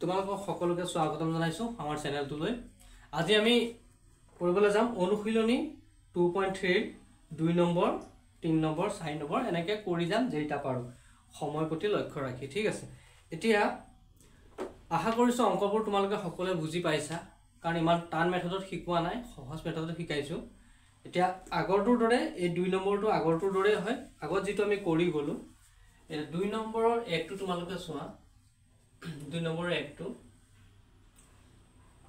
তোমালোকক সকলোকে স্বাগতম জনাইছো আমাৰ চেনেলটোলৈ। আজি আমি পঢ়িবলৈ যাম অনুশীলনী 2.3 2 নম্বৰ 3 নম্বৰ 4 নম্বৰ এনেকৈ কৰি যাম যেইটা পাৰো সময় প্ৰতি লক্ষ্য ৰাখি। ঠিক আছে, এতিয়া আশা কৰিছো অংকবোৰ তোমালোকে সকলোৱে বুজি পাইছা, কাৰণ ইমান টান মেথডত শিকোৱা নাই, সহজ মেথডত শিকাইছো। এতিয়া আগৰটোৰ দৰে এই 2 নম্বৰটো আগৰটোৰ দৰে হয়, আগত যেটো আমি কৰি গলো। এই 2 নম্বৰৰ একটো তোমালোকে চোৱা, 2 নম্বৰৰ একটো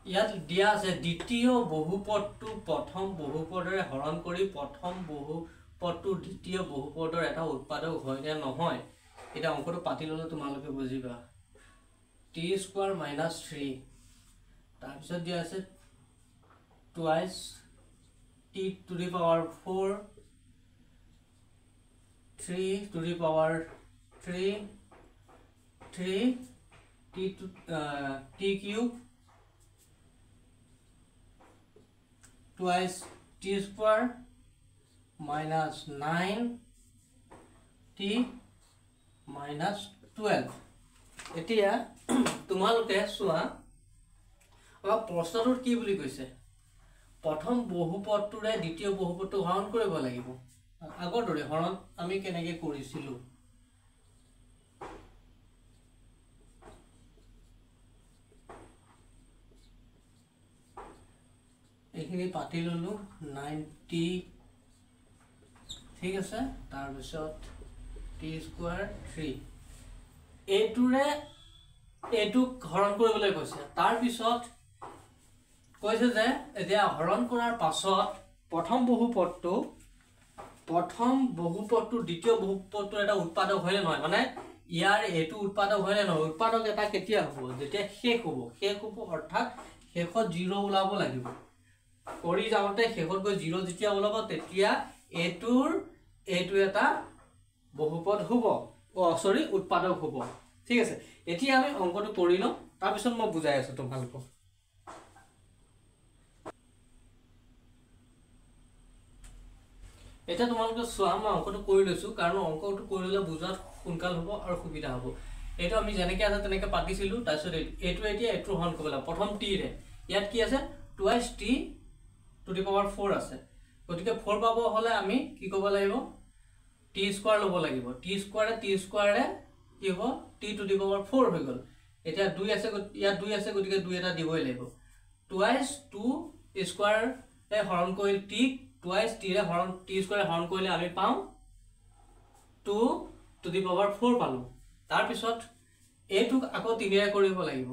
ইয়াত দিয়া আছে দ্বিতীয় বহুপদটো প্ৰথম বহুপদৰে হৰণ কৰি প্ৰথম বহুপদটো দ্বিতীয় বহুপদৰ এটা উৎপাদক হয় নে নহয়। এটা অংকটো পাতি ললে তোমালোকে বুজিবা। t² - 3 তাৰপিছত দিয়া আছে twice t⁴ 3 t³ twice t² - 9 t - 12। এতিয়া তোমালোকে চোৱা প্ৰশ্নটোত কি বুলি কৈছে, প্ৰথম বহুপদটোৰে দ্বিতীয় বহুপদটো হৰণ কৰিব লাগিব। আগৰ দৰে হৰণ আমি কেনেকৈ কৰিছিলো, এইখিনি পাতি ললো 90। ঠিক আছে, তাৰপিছত t² 3 এইটোৰে এইটোক হৰণ কৰিবলৈ কৈছে। তাৰপিছত কৈছে যে এতিয়া হৰণ কৰাৰ পাছত প্ৰথম বহুপদটো দ্বিতীয় বহুপদটোৰ এটা উৎপাদক হয় নে নহয়, মানে ইয়াৰ এইটো উৎপাদক হয় নে নহয়। উৎপাদক এটা কেতিয়া হ'ব, যেতিয়া শেষ হ'ব অৰ্থাৎ শেষত 0 ওলাব লাগিব। কৰি যাওঁতে শেষত গৈ 0 যেতিয়া ওলাব তেতিয়া এইটো এটা বহুপদ হ'ব, উৎপাদক হ'ব। ঠিক আছে, এতিয়া আমি অংকটো কৰি লওঁ, তাৰপিছত মই বুজাই আছো তোমালোকক। এতিয়া তোমালোকে চোৱা, মই অংকটো কৰি লৈছো, কাৰণ অংকটো কৰি ললে বুজাত সোনকাল হ'ব আৰু সুবিধা হ'ব। এইটো আমি যেনেকৈ আছে তেনেকৈ পাতিছিলো। তাৰপিছত এইটো এতিয়া এইটো হৰণ কৰিব লাগিব প্ৰথম টিৰে। ইয়াত কি আছে twice t⁴ আছে, গতিকে 4 পাব হলে আমি কি কৰিব লাগিব, t² ল'ব লাগিব। t² কি হ'ব t⁴ হৈ গ'ল। এতিয়া 2 আছে, ইয়াত 2 আছে, গতিকে 2 এটা দিবই লাগিব। twice 2² হৰণ কৰি twice t² হৰণ কৰিলে আমি পাওঁ 2⁴ পালো। তাৰপিছত এইটোক আকৌ 3ৰে কৰিব লাগিব।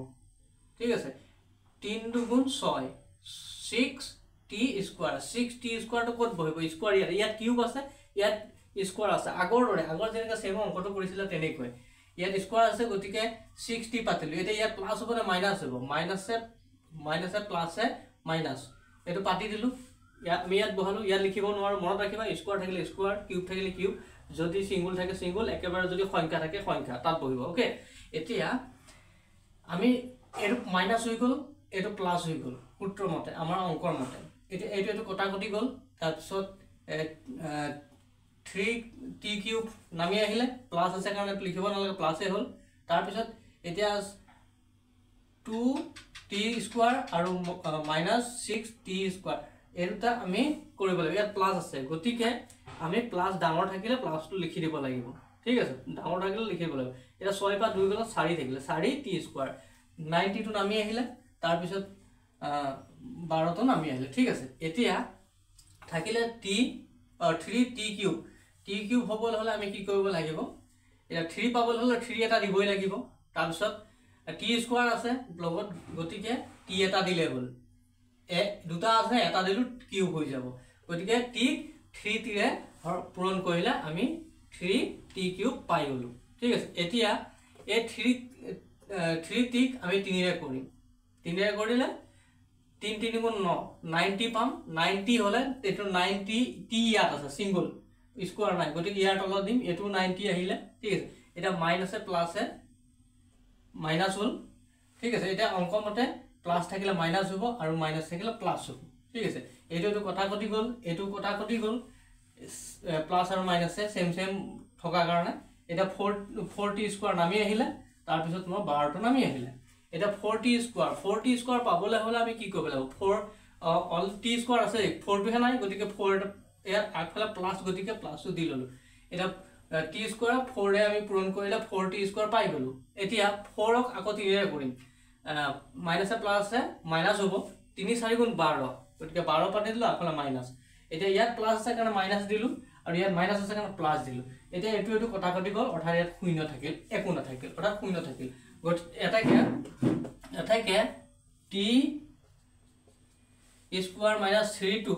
ঠিক আছে, 3 × 2 = 6 6t² টো ক'ত বহিব, স্কোৱাৰ ইয়াত কিউব আছে, ইয়াত স্কোৱাৰ আছে। আগৰ যেনেকৈ চেম অংকটো কৰিছিলে তেনেকৈ ইয়াত স্কোৱাৰ আছে, গতিকে 6t পাতিলো। এতিয়া ইয়াত প্লাছ হ'ব নে মাইনাছ হ'ব, মাইনাছে প্লাছে মাইনাছ, এইটো পাতি দিলো। আমি ইয়াত বহালো, ইয়াত লিখিব নোৱাৰো, মনত ৰাখিবা স্কোৱাৰ থাকিলে স্কোৱাৰ, কিউব থাকিলে কিউব, যদি চিংগুল থাকে চিংগুল, একেবাৰে যদি সংখ্যা থাকে সংখ্যা তাত বহিব। ওকে, এতিয়া আমি এইটো মাইনাছ হৈ গ'ল, এইটো প্লাছ হৈ গ'ল সূত্ৰ মতে, আমাৰ অংকৰ মতে। এইটো কটাকটি গ'ল। তাৰপিছত 3t³ নামি আহিলে, প্লাছ আছে কাৰণে লিখিব নালাগে, প্লাছে হ'ল। তাৰপিছত এতিয়া 2t² আৰু -6t², এই দুটা আমি কৰিব লাগিব। ইয়াত প্লাছ আছে, গতিকে আমি প্লাছ ডাঙৰ থাকিলে প্লাছটো লিখি দিব লাগিব। ঠিক আছে, ডাঙৰ থাকিলে লিখি দিব লাগিব। এতিয়া 6 পৰা 2 গ'লে 4 থাকিলে, 4t², 90টো নামি আহিলে, তাৰপিছত 12টো নামি আহিলে। ঠিক আছে, এতিয়া থাকিলে 3t³ হ'বলৈ হ'লে আমি কি কৰিব লাগিব, এতিয়া 3 পাবলৈ হ'লে 3 এটা দিবই লাগিব। তাৰপিছত t² আছে লগত, গতিকে t এটা দিলে হ'ল, দুটা আছে এটা দিলো কিউব হৈ যাব, গতিকে t 3ৰে পূৰণ কৰিলে আমি 3t³ পাই গলো। ঠিক আছে, এতিয়া এই 3t আমি 3ৰে কৰিম, 3ৰে কৰিলে 3 × 3 = 9, 90 পাম। 90 হলে এইটো 90 t ইয়াত আছে চিংগুল, স্কোৱাৰ নাই, গতিকে ইয়াৰ তলত দিম, এইটো 90 আহিলে। ঠিক আছে, এতিয়া মাইনাছে প্লাছে মাইনাছ হ'ল। ঠিক আছে, এতিয়া অংক মতে প্লাছ থাকিলে মাইনাছ হ'ব আৰু মাইনাছ থাকিলে প্লাছ হ'ব। ঠিক আছে, এইটো কটাকটি গ'ল, এইটো কটাকটি গ'ল, প্লাছ আৰু মাইনাছে সেম থকাৰ কাৰণে এতিয়া 4t² নামি আহিলে, তাৰপিছত তোমাৰ 12টো নামি আহিলে। এটা 4t স্কোয়াৰ 4t স্কোয়াৰ পাবলৈ হলে আমি কি কৰিব লাগিব 4 অল t স্কোয়াৰ আছে 4 টো হে নাই গতিকে 4 এৰ আগফালে প্লাস গতিকে প্লাসটো দি ললো এটা t স্কোয়াৰ 4 এ আমি পূৰণ কৰিলে 4t স্কোয়াৰ পাই গলো এতিয়া 4 ক আকৌ 3 এ কৰিম মাইনাস এ প্লাস এ মাইনাস হ'ব 3 4 গুণ 12 গতিকে 12 পাতি দিলো আগফালে মাইনাস এতিয়া ইয়াত প্লাস আছে কাৰণে মাইনাস দিলো আৰু ইয়াত মাইনাস আছে কাৰণে প্লাস দিলো এতিয়া এটো কটাকটি গল অৰ্থাৎ ইয়াত শূন্য থাকিল একো নাথাকিল অৰ্থাৎ শূন্য থাকিল এটাকে t square minus 3 2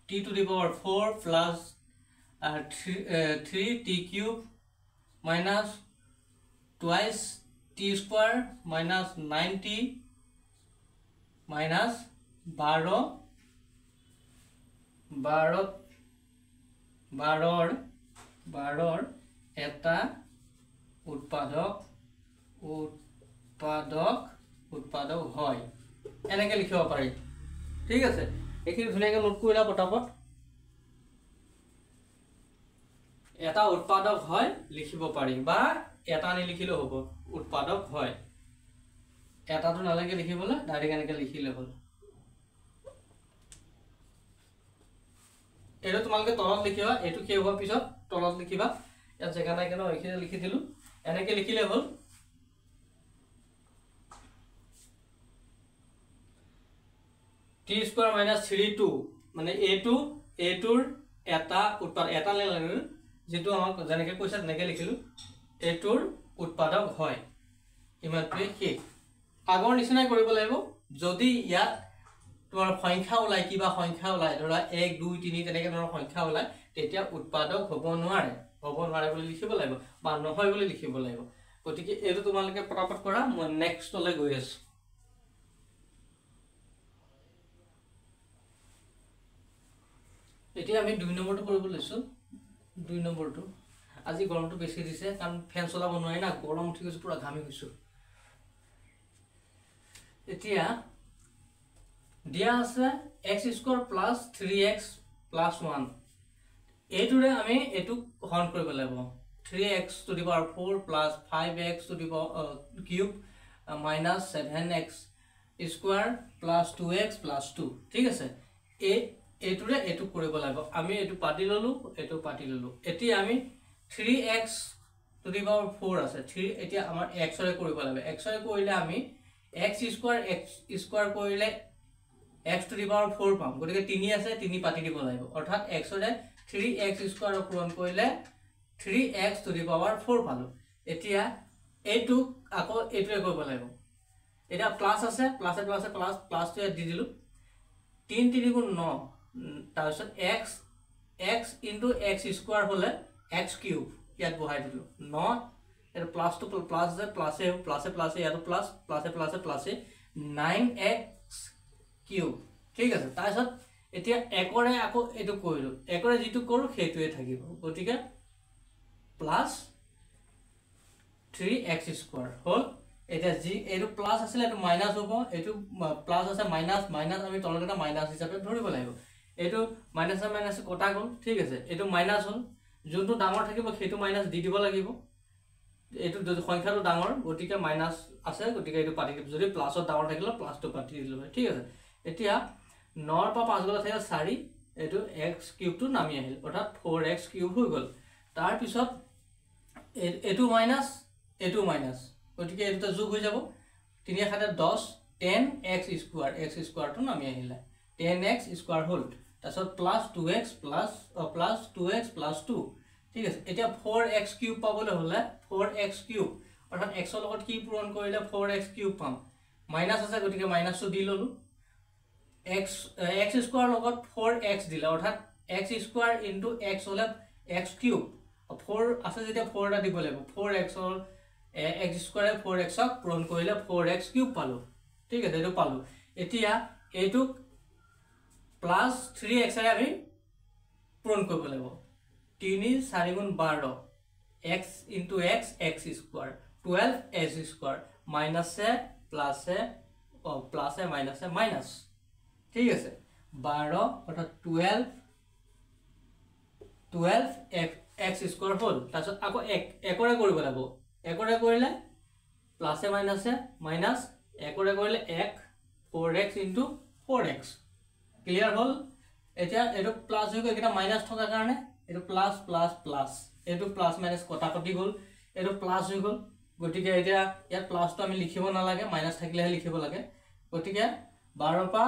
t to the power 4 plus 3 t cube minus twice t square minus 9t minus 12 এটা উৎপাদক হয় এনেকে লিখিব পাৰি ঠিক আছে এখিনি ধুনিয়াকে নোট কৰিলা পটাপট এটা উৎপাদক হয় লিখিব পাৰি বা এটা নিলিখিলেও হ'ব উৎপাদক হয় এটাটো নালাগে লিখিবলৈ ডাইৰেক্ট এনেকে লিখিলে হ'ল এটো তোমালকে তলত লিখিবা এটো কি হ'ব পিছত তলত লিখিবা ইয়াত জায়গা নাই কেন এখিনি লিখি দিলু এনেকে লিখিলে হ'ল t square minus 3 2 মানে a2 a2 এটা উৎপাদক এটা লেলে যেটো আমাক জানেকে কৈছে নেকে লিখিলু a2 উৎপাদক হয় ইমানটোই কি আগৰ নিচিনাই কৰিব লাগিব যদি ইয়াত তোমাৰ সংখ্যা ওলাই কিবা সংখ্যা ওলাই ধৰা 1 2 3 তেনেকে ধৰণৰ সংখ্যা ওলাই তেতিয়া উৎপাদক হ'ব নোৱাৰে বুলি লিখিব লাগিব বা নহয় বুলি লিখিব লাগিব গতিকে এটো তোমালকে পটাপট কৰা মই নেক্সট লৈ গৈ আছো এতিয়া আমি 2 নম্বৰটো কৰিব লৈছো 2 নম্বৰটো আজি গৰমটো বেছি দিছে কাৰণ ফেন চলাব নোৱাৰি না গৰম উঠি গৈছে পুৰা ঘামি গৈছো এতিয়া দিয়া আছে x square plus 3x plus 1 এটোৰে আমি এটো হৰণ কৰিব লাগিব 3x to the power 4 plus 5x to the power cube minus 7x square plus 2x plus 2 ঠিক আছে এটোৰে এটো কৰিব লাগিব আমি এটো পাতি ললো এতিয়া আমি 3x to the power 4 আছে 3 এতিয়া আমাৰ x ৰে কৰিব লাগিব x ৰে কৰিলে আমি x square কৰিলে x to the power 4 পাম গতিকে 3 আছে 3 পাতি দিব লাগিব অৰ্থাৎ x ৰে 3x square পূৰণ কৰিলে 3x to the power 4 পালো এতিয়া এটো আকৌ এটোৰে কৰিব লাগিব এটা প্লাস আছে প্লাস টো দি দিলু 3 3 গুণ 9 তাৰপিছত x into x square হলে x cube ইয়াত বহাই দিলু 9 এর প্লাস টু প্লাস আছে প্লাসে ইয়াতো প্লাসে 9x কিউব ঠিক আছে তাৰপিছত এতিয়া একৰে আকৌ এটো কৰিলো একৰে যেটো কৰো হেতুৱে থাকিব গতিকে প্লাস 3x square হল এটা জি এটো প্লাস আছিল এটো মাইনাস হ'ব এটো প্লাস আছে মাইনাস আমি তলটা মাইনাস হিচাপে ধৰিব লাগিব এটো মাইনাস কটা গল ঠিক আছে এটো মাইনাস হল যোনটো ডাঙৰ থাকিব হেতু মাইনাস দি দিব লাগিব এটো সংখ্যাটো ডাঙৰ গতিকে মাইনাস আছে গতিকে এটো পাতি দিব যদি প্লাসত ডাঙৰ থাকিলে প্লাসটো পাতি দিলো ঠিক আছে এতিয়া 9 পা 5 গলা থাকে 4 এটো x কিউব টো নামি আহিল অৰ্থাৎ 4x কিউব হৈ গল তাৰ পিছত এটো মাইনাস গতিকে এটো যোগ হৈ যাব 3 খাতে 10 10x স্কয়াৰ টো নামি আহিলা 10x স্কয়াৰ হল তাৰপিছত plus 2x plus 2x plus 2 ঠিক আছে এতিয়া 4x কিউব পাবলৈ হলে 4x কিউব অৰ্থাৎ x ৰ লগত কি পূৰণ কৰিলে 4x কিউব পাম মাইনাস আছে গতিকে মাইনাসটো দি ললো x স্কয়াৰ লগত 4x দিলে অৰ্থাৎ x স্কয়াৰ into x হলে x কিউব 4 আছে যেতিয়া 4 টা দিব লাগিব 4x ৰ x স্কয়াৰ 4x ক পূৰণ কৰিলে 4x কিউব পালো ঠিক আছে এটো পালো এতিয়া এটো প্লাস 3x ৰে আমি পূৰণ কৰিব লাগিব 3 4 গুণ 12 x into x square 12x square minus plus minus ঠিক আছে 12 অর্থাৎ 12x x স্কোয়ার হল তাৰপিছত আকৌ একৰে কৰিব লাগিব একৰে কৰিলে প্লাসে মাইনাসে মাইনাস একৰে কৰিলে 1 4x * 4x ক্লিয়াৰ হল এতিয়া এটো প্লাস হৈ গৈ এটা মাইনাস থকা কাৰণে এটো প্লাস প্লাস প্লাস এটো প্লাস মাইনাস কটাকটি গল এটো প্লাস হৈ গল গটিকে এতিয়া ইয়াত প্লাসটো আমি লিখিব না লাগে মাইনাস থাকিলেহে লিখিব লাগে গটিকে 12 পা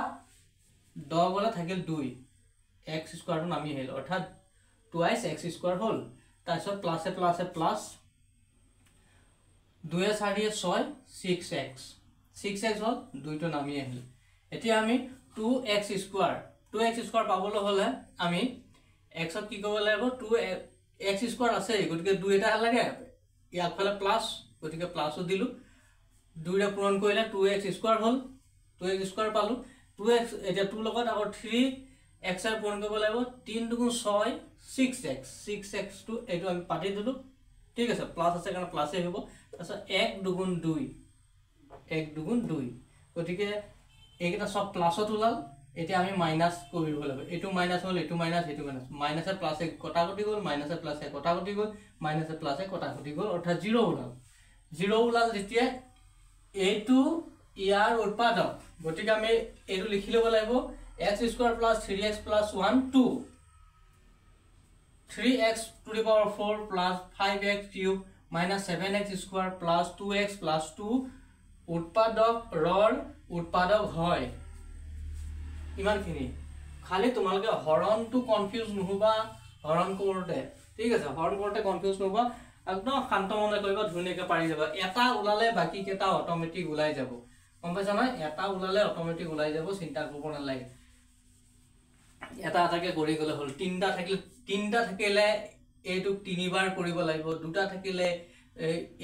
10 গলে থাকিল 2 x স্কয়ার টো নামি আহিল অৰ্থাৎ 2x স্কয়াৰ হল তাৰপিছত প্লাসে প্লাসে প্লাস 2 এ 4 এ 6 6x হল 2 টো নামি আহিল এতিয়া আমি 2x স্কয়ার পাবলৈ হলে আমি x ত কি কৰিব লাগিব 2x স্কয়ার আছে গটিকে 2 এটা লাগে ইয়াক ফলে প্লাস গটিকে প্লাসও দিলু 2 ৰে পূৰণ কৰিলে 2x স্কয়াৰ হল 2x স্কয়াৰ পালো 2x এটা 2 লগত আকৌ 3x ৰ পূৰণ কৰিব লাগিব 3 2 6 6x টো এটো আমি পাতি দিলু ঠিক আছে প্লাস আছে কাৰণ প্লাসে হ'ব তাৰপিছত 1 2 2 গটিকে এইকেইটা সব প্লাসত ওলাল এতিয়া আমি মাইনাস কৰিব লাগিব এটো মাইনাস হল এটো মাইনাস এটো মাইনাস মাইনাসে প্লাসে কটাকটি গল মাইনাসে প্লাসে কটাকটি গল মাইনাসে প্লাসে কটাকটি গল অৰ্থাৎ 0 ওলাল যেতিয়া এটো ইয়াৰ উৎপাদক গটিকে আমি এটো লিখি লব লাগিব x square plus 3x plus 1 2 3x to the power 4 plus 5x cube minus 7x square plus 2x plus 2 উৎপাদক হয় ইমানখিনি খালি তোমালকে হৰণটো কনফিউজ নহবা হৰণ কৰোতে ঠিক আছে হৰণ কৰোতে কনফিউজ নহবা একদম শান্ত মনে কৰিবা ধুনিয়াকে পাৰি যাবা এটা উলালে বাকি কেটা অটোমেটিক উলাই যাব গম পাইছা না এটা উলালে অটোমেটিক উলাই যাব চিন্তা কৰিব নালাগে এটা আটাকে কৰি গলে হল তিনটা থাকিলে এইটো তিনিবাৰ কৰিব লাগিব দুটা থাকিলে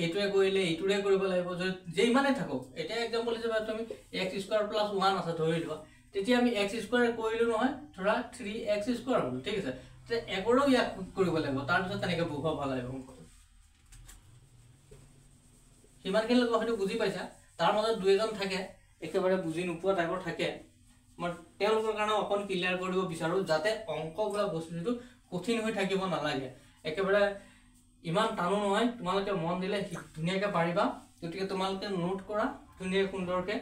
এইটোৰে কৰিলে এইটোৰে কৰিব লাগিব যেই মানে থাকক এটা एग्जांपल হিচাপে তুমি x স্কয়াৰ প্লাস 1 আছে ধৰি লোৱা তেতিয়া আমি x স্কয়াৰ কৰিলো নহয় ধৰা 3x স্কয়াৰ হল ঠিক আছে তে একৰো ইয়াক কৰিব লাগিব তাৰ পিছত তেনেকে বুঝা ভাল লাগিব হিমান কেলে কথাটো বুজি পাইছা তাৰ মাজত দুইজন থাকে একেবাৰে বুজি নোপোৱা টাইপৰ থাকে মই তেওঁলোকৰ কাৰণে অকন ক্লিয়াৰ কৰিব বিচাৰো যাতে অংকগুলা বস্তুটো কঠিন হৈ থাকিব নালাগে একেবাৰে ইমান টানো নহয় তোমালোকে মন দিলে ধুনিয়াকে পাৰিবা গতিকে তোমালোকে নোট কৰা ধুনিয়া সুন্দৰকে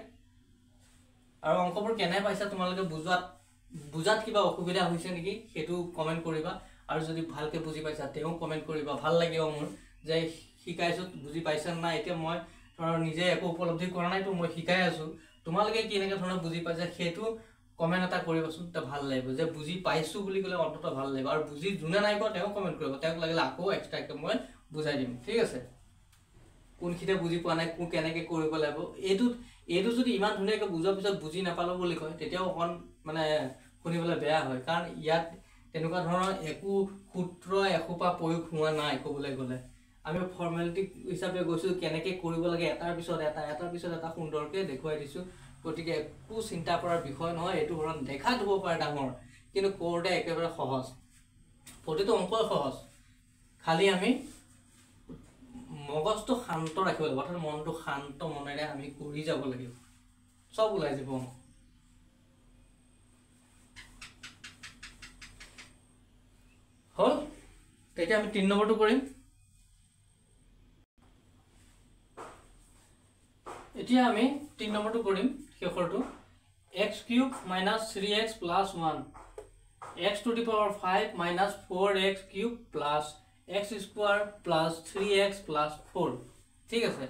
আৰু অংকবোৰ কেনে পাইছা তোমালোকে বুজাত কিবা অসুবিধা হৈছে নেকি হেতু কমেন্ট কৰিবা আৰু যদি ভালকে বুজি পাইছা তেও কমেন্ট কৰিবা ভাল লাগিব মোৰ যে শিকাইছো বুজি পাইছা না এতিয়া মই ধৰ নিজে একো উপলব্ধি কৰা নাই তো মই শিকাই আছো তোমালোকে কি এনেকে ধৰণৰ বুজি পাইছা হেতু কমেন্ট এটা কৰিবাচোন তে ভাল লাগিব যে বুজি পাইছো বুলি কলে অন্তত ভাল লাগিব আৰু বুজি জুনে নাই পা তেও কমেন্ট কৰিব তেও লাগিলে আকৌ এক্সট্ৰা একদম মই বুজাই দিম ঠিক আছে কোনখিতে বুজি পোৱা নাই কোন কেনেকে কৰিব লাগিব এটো যদি ইমান ধুনিয়াকে বুজাৰ পিছত বুজি নাপালো বুলি কয় তেতিয়াও অকন মানে শুনিবলৈ বেয়া হয় কাৰণ ইয়াত তেনেকুৱা ধৰণৰ একো সূত্ৰ এখোপা প্ৰয়োগ হোৱা নাই কবলৈ গলে আমি ফৰ্মালিটি হিচাপে গৈছো কেনেকে কৰিব লাগে এটাৰ পিছত এটা সুন্দৰকে দেখুৱাই দিছো গতিকে একো চিন্তা কৰাৰ বিষয় নহয় এটো হৰণ দেখা দিব পাৰে ডাঙৰ কিন্তু কোৰতে একেবাৰে সহজ প্ৰতিটো অংক সহজ খালি আমি মগজটো শান্ত ৰাখিব লাগিব অৰ্থাৎ মনটো শান্ত মনেৰে আমি কৰি যাব লাগিব সব ওলাই যাব হল তেতিয়া আমি 3 নম্বৰটো কৰিম এতিয়া আমি 3 নম্বৰটো কৰিম শেষৰটো x cube minus 3x plus 1 x to the power 5 minus 4x cube plus x square plus 3x plus 4 ঠিক আছে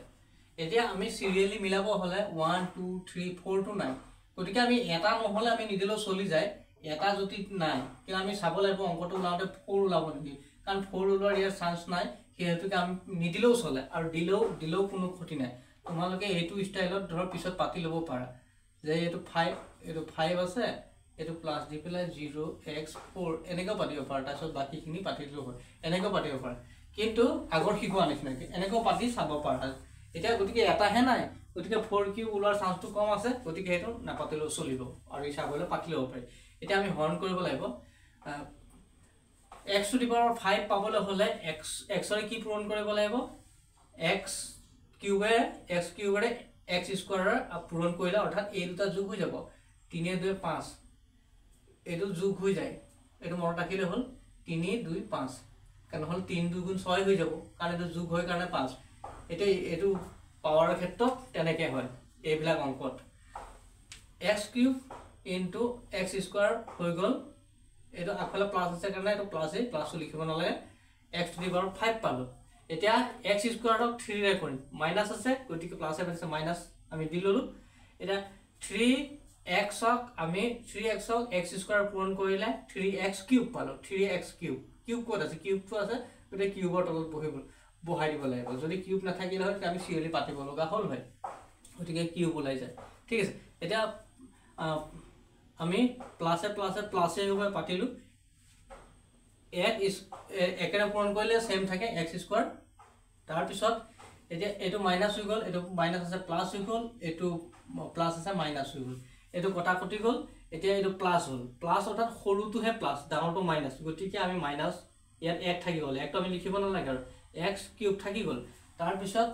এতিয়া আমি সিৰিয়ালি মিলাব হলে 1 2 3 4 to 9 গতিকে আমি এটা নহলে আমি নিদিলেও চলি যায় এটা যদি নাই কি আমি চাব লাগিব অংকটো উলাওতে 4 উলাব নেকি কাৰণ 4 উলোৱাৰ ইয়াৰ চান্স নাই হেতুকে আমি নিদিলেও চলে আৰু দিলেও কোনো ক্ষতি নাই তোমালোকে এইটো ষ্টাইলত ধৰ পিছত পাতি লব পাৰা যে এইটো 5 আছে এটো প্লাস দি পেলাই 0x4 এনেকৈ পাতিব পাৰা তাৰছত বাকিখিনি পাতি দিলো হয় এনেকৈ পাতিব পাৰা কিন্তু আগৰ শিকোৱা নিচিনাকে এনেকৈ পাতি চাব পাৰা এতিয়া গতিকে এটা হে নাই গতিকে 4 কিউ ওলাৰ চান্সটো কম আছে গতিকে হেতু নাপাতিলেও চলিব আৰু এই চাবলৈ পাতি লব পাৰি এতিয়া আমি হৰণ কৰিব লাগিব x to the power 5 পাবলৈ হলে x ৰ কি পূৰণ কৰিব লাগিব x কিউবে x স্কয়াৰ পূৰণ কৰিলে অৰ্থাৎ এই দুটা যোগ হৈ যাব 3 2 5 এটো যোগ হৈ যায় এটো মনত ৰাখিলে হল 3 2 5 কাৰণ হ'ল 3 2 গুণ 6 হৈ যাব কাৰণ এইটো যোগ হয় কাৰণে 5 এইটো পাৱাৰৰ ক্ষেত্ৰত তেনেকৈ হয় এইবিলাক অংকত x cube into x square হৈ গ'ল এইটো আগফালে প্লাস আছে কাৰণে এইটো প্লাসে প্লাসটো লিখিব নালাগে x টু দি পাৱাৰ 5 পালো এতিয়া x স্কয়াৰক 3 ৰে কৰিম মাইনাস আছে গতিকে প্লাসে আছে মাইনাস আমি দি ললো এটা 3x ক আমি 3x ক x স্কয়াৰ পূৰণ কৰিলে 3x কিউব পালো 3x কিউব কিউব কোড আছে কিউবটো আছে গতে কিউবৰ তলত বহাই দিব লাগিব যদি কিউব নাথাকিলে হয় আমি সিয়লি পাতিব লগা হল হয় গতিকে কিউব ওলাই যায় ঠিক আছে এটা আমি প্লাসে হৈ পাতিলো x একেৰে পূৰণ কৰিলে সেম থাকে x স্কয়াৰ তাৰ পিছত এতিয়া এটো মাইনাস হৈ গল এটো মাইনাস আছে প্লাস হৈ গল এটো প্লাস আছে মাইনাস হৈ গল এটো কটা কটি গল এতিয়া এটো প্লাস হল প্লাস অৰ্থাৎ সৰুটোহে প্লাস ডাঙৰটো মাইনাস গতিকে আমি মাইনাস ইয়াত 1 থাকি গল একটো আমি লিখিব নালাগে আৰু x কিউব থাকি গল তাৰ পিছত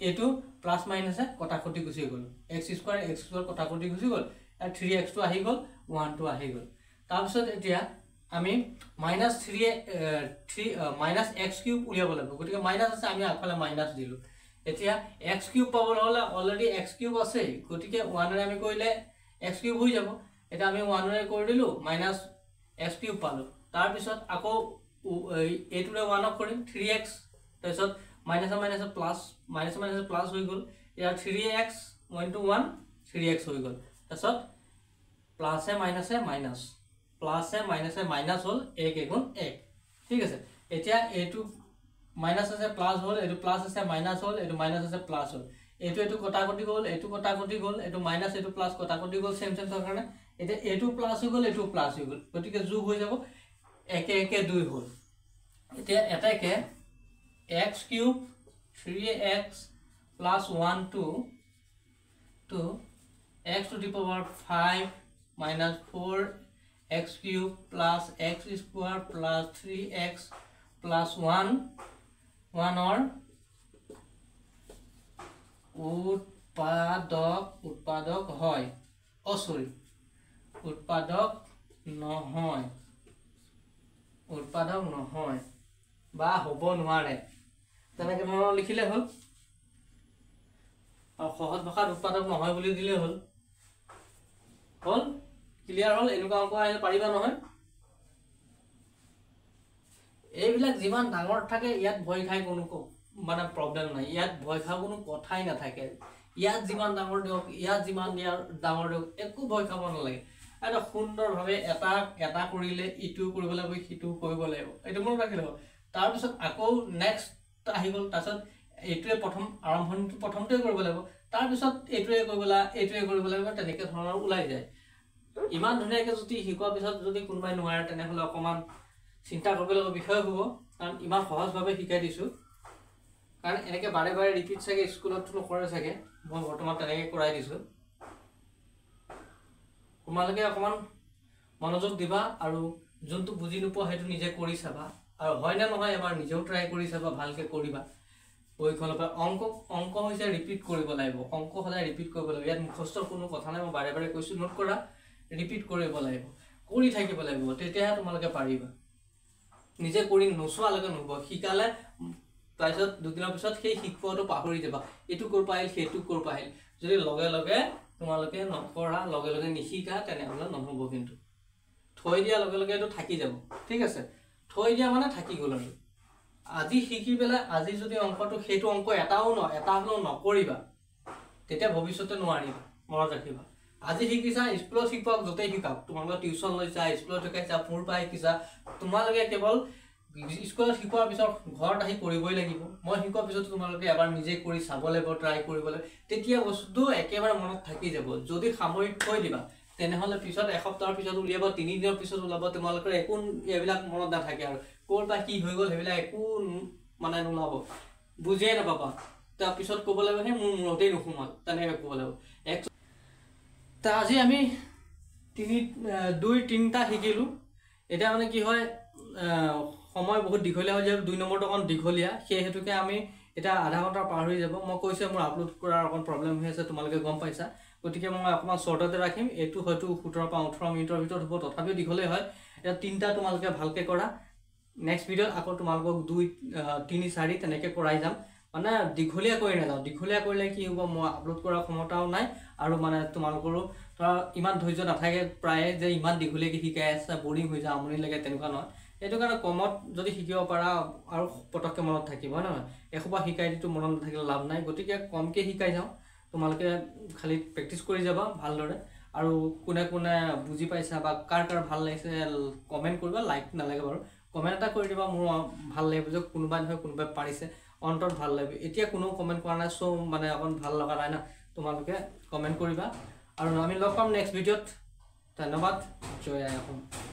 এটো প্লাস মাইনাসে কটা কটি গুছি গল x স্কয়াৰ কটা কটি গুছি গল আৰু 3x টো আহি গল 1 টো আহি গল তাৰ পিছত এতিয়া আমি মাইনাস x কিউব উলিয়াব লাগিব গতিকে মাইনাস আছে আমি আগফালে মাইনাস দিলো এতিয়া x কিউব পাবলৈ হলে অলৰেডি x কিউব আছে গতিকে 1 ৰে আমি কৰিলে x কিউব হৈ যাব এটা আমি 1 ৰে কৰি দিলো মাইনাস x কিউব পালো তাৰ পিছত আকৌ a2 ৰে 1 কৰিম 3x তাৰ পিছত মাইনাস প্লাস হৈ গল ইয়া 3x 1 to 1 3x হৈ গল তাৰ পিছত প্লাসে মাইনাস প্লাসে মাইনাস হল 1 গুণ 1 ঠিক আছে এতিয়া এটো মাইনাস আছে প্লাস হল এটো প্লাস আছে মাইনাস হল এটো মাইনাস আছে প্লাস হল এটো কটা কটি গল এটো মাইনাস এটো প্লাস কটা কটি গল সেম কাৰণে এটা এটো প্লাস হৈ গল এটো প্লাস হৈ গল গতিকে যোগ হৈ যাব 1 1 2 হল এতিয়া এটাকে x cube 3x plus 1 to x to the power 5 minus 4x cube plus x square plus 3x plus 1 or উৎপাদক হয় সরি উৎপাদক নহয় বা হ'ব নোৱাৰে তেনেকে ধৰণৰ লিখিলে হল আৰু সহজ ভাষাত উৎপাদক নহয় বুলি দিলে হল ক্লিয়াৰ হল এনেকুৱা অংক আহিলে পাৰিবা নহয় এইবিলাক যিমান ডাঙৰ থাকে ইয়াত ভয় খাই কোনো মানে প্ৰবলেম নাই ইয়াত ভয় খাব কোনো কথাই নাথাকে ইয়াত যিমান ডাঙৰ দিওক ইয়াত যিমান ডাঙৰ দিওক একো ভয় খাব নালাগে এটা সুন্দৰভাৱে এটা কৰিলে ইটো কৰিব লাগিব সিটো কৰিব লাগিব এইটো মনত ৰাখিলে হ'ল তাৰ পিছত আকৌ নেক্সট আহি গল তাৰ পিছত এইটোৱে প্ৰথম আৰম্ভণিটো প্ৰথমতে কৰিব লাগিব তাৰ পিছত এইটোৱে কৰিব লাগিব তেনেকৈ ধৰণৰ ওলাই যায় ইমান ধুনীয়াকৈ যদি শিকোৱাৰ পিছত যদি কোনোবাই নোৱাৰে তেনেহলে অকমান চিন্তা কৰিবলগীয়া বিষয় হ'ব কাৰণ ইমান সহজভাৱে শিকাই দিছো কাৰণ এনেকৈ বাৰে বাৰে ৰিপিট চাগে স্কুলত নকৰে চাগে মই বৰ্তমান তেনেকৈ কৰাই দিছো তোমালোকে অকমান মনোযোগ দিবা আৰু যোনটো বুজি নোপোৱা সেইটো নিজে কৰি চাবা আৰু হয় না নহয় এবাৰ নিজেও ট্ৰাই কৰি চাবা ভালকে কৰিবা বইখনৰ পৰা অংক হৈছে ৰিপিট কৰিব লাগিব অংক সদায় ৰিপিট কৰিব লাগিব ইয়াত মুখস্থ কোনো কথা নাই মই বাৰে বাৰে কৈছো নোট কৰা ৰিপিট কৰিব লাগিব কৰি থাকিব লাগিব তেতিয়াহে তোমালোকে পাৰিবা নিজে কৰি নোচোৱালৈকে নহব শিকালে তাৰপিছত দুদিনৰ পিছত সেই শিকোৱাটো পাহৰি যাবা এইটো কৰ পাইল সেইটো কৰ পাইল যদি লগে লগে তোমালোকে নকৰা লগে লগে নিশিকা তেনেহলে নহব কিন্তু থৈ দিয়া লগে লগে এটো থাকি যাব ঠিক আছে থৈ দিয়া মানে থাকি গল আৰু আজি শিকি পেলাই আজি যদি অংকটো সেইটো অংক এটা হলো নকৰিবা তেতিয়া ভৱিষ্যতে নোৱাৰিবা মনত ৰাখিবা আজি শিকিছা স্কুলত শিকক যতেই শিকাওক তোমালোকে টিউচন লৈছা স্কুলত শিকাইছা পূৰ পাই শিকিছা তোমালোকে কেৱল স্কুলত শিকোৱাৰ পিছত ঘৰত আহি কৰিবই লাগিব মই শিকোৱাৰ পিছত তোমালোকে এবাৰ নিজে কৰি চাব লাগিব ট্ৰাই কৰিব লাগিব তেতিয়া বস্তু একেবাৰে মনত থাকি যাব যদি সামৰি থৈ দিবা তেনেহলে পিছত এসপ্তাহৰ পিছত উলিয়াব 3 দিনৰ পিছত ওলাব তোমালোকৰ একো এবিলাক মনত নাথাকে আৰু কোৰ বা কি হৈ গল হেবিলাক একো মানে নোলাব বুজিয়ে নাপাবা তাৰ পিছত ক'ব লাগিব হে মোৰ মনতেই নুসুমাল তেনেকৈ ক'ব লাগিব তা আজি আমি 2-3টা শিকিলো এটা মানে কি হয় সময় বহুত দীঘলীয়া হৈ যায় 2 নম্বৰটো অকন দীঘলীয়া সেই হেতুকে আমি এটা আধা ঘণ্টা পাৰ হৈ যাব মই কৈছে মোৰ আপলোড কৰাৰ অকন প্ৰবলেম হৈ আছে তোমালোকে গম পাইছা গতিকে মই অকমান শৰ্টতে ৰাখিম এটো হয়তো 17 পৰা 18 মিনিটৰ ভিতৰত হ'ব তথাপিও দীঘলে হয় এটা 3টা তোমালোকে ভালকে কৰা নেক্সট ভিডিঅ'ত আকৌ তোমালোকক 2 3 4 তেনেকৈ কৰাই যাম মানে দীঘলীয়া কৰি নাযাওঁ দীঘলীয়া কৰিলে কি হ'ব মই আপলোড কৰাৰ ক্ষমতাও নাই আৰু মানে তোমালোকৰো ধৰা ইমান ধৈৰ্য নাথাকে প্ৰায়ে যে ইমান দীঘলীয়াকৈ শিকাই আছে বৰিং হৈ যায় আমনি লাগে তেনেকুৱা নহয় এইটো কাৰণে কমত যদি শিকিব পাৰা আৰু পটককৈ মনত থাকিব হয় নহয় এসোপা শিকাই দিটো মনত নাথাকিলে লাভ নাই গতিকে কমকৈ শিকাই যাওঁ তোমালোকে খালি প্ৰেক্টিছ কৰি যাবা ভালদৰে আৰু কোনে কোনে বুজি পাইছা বা কাৰ ভাল লাগিছে কমেণ্ট কৰিবা লাইক নালাগে বাৰু কমেণ্ট এটা কৰি দিবা মোৰ ভাল লাগিব যে কোনোবাই নহয় কোনোবাই পাৰিছে অন্তৰত ভাল লাগিব এতিয়া কোনো কমেণ্ট কৰা নাই সো মানে অকণ ভাল লগা নাই না তোমালোকে কমেণ্ট কৰিবা আৰু আমি লগ পাম নেক্সট ভিডিঅ'ত ধন্যবাদ জয় আই অসম